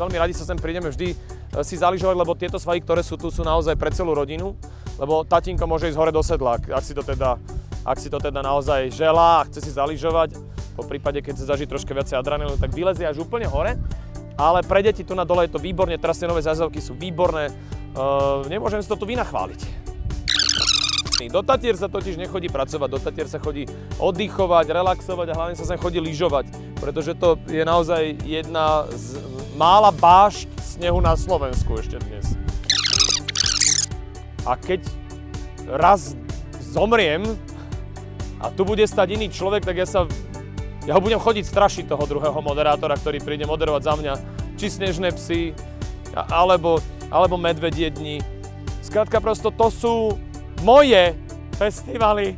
veľmi radi sa sem prídeme vždy si zaližovať, lebo tieto svahy, ktoré sú tu, sú naozaj pre celú rodinu, lebo tatínko môže ísť hore do sedla, ak si to teda naozaj želá a chce si zaližovať, po prípade, keď sa zaží troška viacej adrenalínu, tak vylezie až úplne hore. Ale pre deti tu na dole je to výborne, teraz tie nové zjazdovky sú výborné, nemôžem si to tu vynachváliť. Do Tatier sa totiž nechodí pracovať, do Tatier sa chodí oddychovať, relaxovať a hlavne sa sem chodí lyžovať, pretože to je naozaj jedna z mála bášť snehu na Slovensku ešte dnes. A keď raz zomriem a tu bude stať iný človek, tak ja ho budem chodiť strašiť, toho druhého moderátora, ktorý príde moderovať za mňa, či Snežné psy, alebo medvedie dni. Skrátka prosto to sú moje festivaly